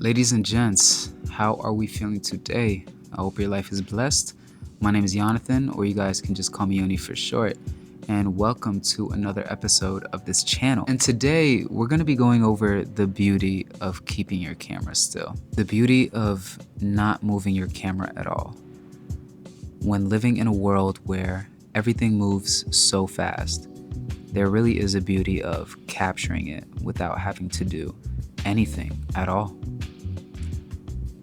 Ladies and gents, how are we feeling today? I hope your life is blessed. My name is Jonathan, or you guys can just call me Yoni for short, and welcome to another episode of this channel. And today, we're going to be going over the beauty of keeping your camera still, the beauty of not moving your camera at all. When living in a world where everything moves so fast, there really is a beauty of capturing it without having to do anything at all.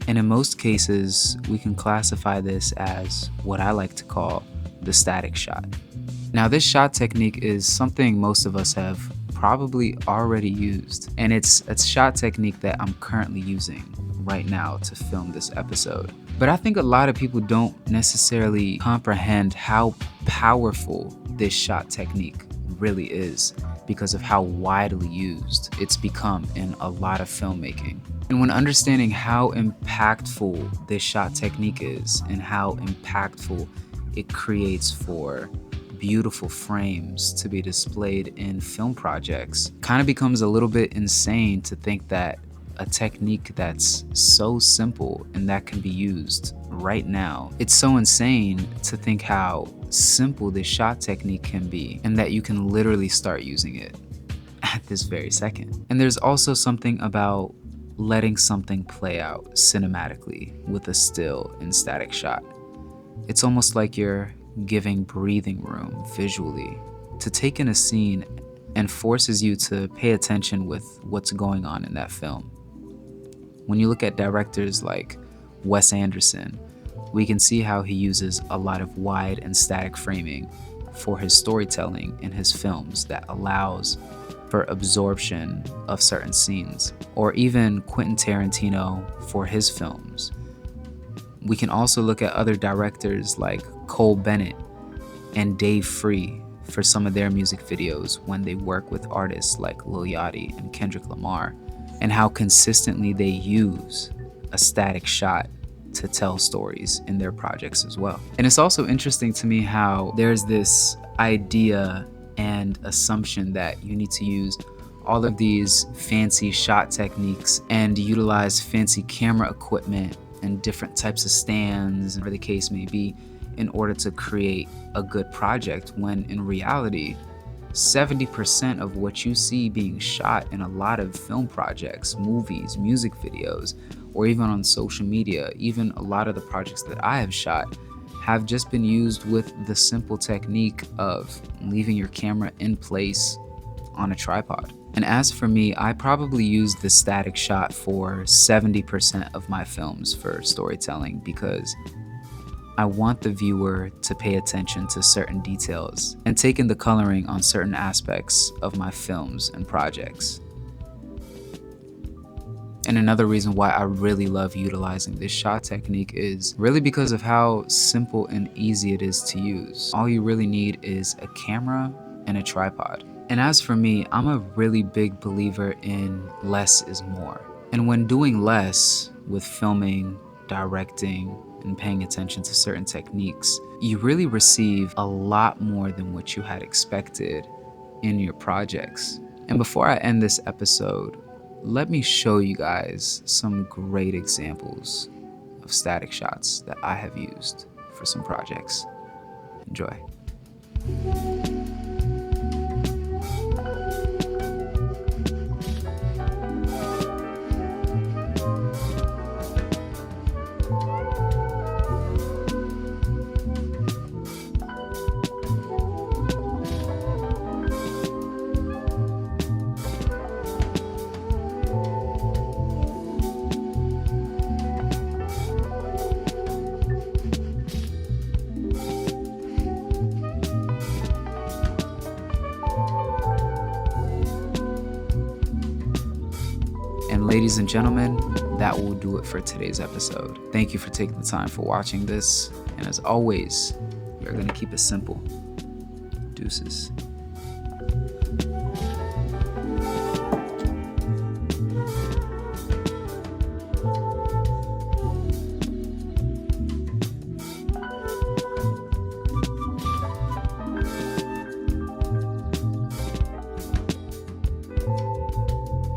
And in most cases, we can classify this as what I like to call the static shot. Now, this shot technique is something most of us have probably already used, and it's a shot technique that I'm currently using right now to film this episode. But I think a lot of people don't necessarily comprehend how powerful this shot technique really is because of how widely used it's become in a lot of filmmaking. And when understanding how impactful this shot technique is and how impactful it creates for beautiful frames to be displayed in film projects, kind of becomes a little bit insane to think that a technique that's so simple and that can be used right now. It's so insane to think how simple this shot technique can be and that you can literally start using it at this very second. And there's also something about letting something play out cinematically with a still and static shot. It's almost like you're giving breathing room visually to take in a scene and forces you to pay attention with what's going on in that film. When you look at directors like Wes Anderson, we can see how he uses a lot of wide and static framing for his storytelling in his films that allows for absorption of certain scenes, or even Quentin Tarantino for his films. We can also look at other directors like Cole Bennett and Dave Free for some of their music videos when they work with artists like Lil Yachty and Kendrick Lamar, and how consistently they use a static shot to tell stories in their projects as well. And it's also interesting to me how there's this idea and assumption that you need to use all of these fancy shot techniques and utilize fancy camera equipment and different types of stands, whatever the case may be, in order to create a good project, when in reality, 70% of what you see being shot in a lot of film projects, movies, music videos, or even on social media, even a lot of the projects that I have shot, have just been used with the simple technique of leaving your camera in place on a tripod. And as for me, I probably use the static shot for 70% of my films for storytelling, because I want the viewer to pay attention to certain details and take in the coloring on certain aspects of my films and projects. And another reason why I really love utilizing this shot technique is really because of how simple and easy it is to use. All you really need is a camera and a tripod. And as for me, I'm a really big believer in less is more. And when doing less with filming, directing, and paying attention to certain techniques, you really receive a lot more than what you had expected in your projects. And before I end this episode, let me show you guys some great examples of static shots that I have used for some projects. Enjoy. And ladies and gentlemen, that will do it for today's episode. Thank you for taking the time for watching this. And as always, we're going to keep it simple. Deuces.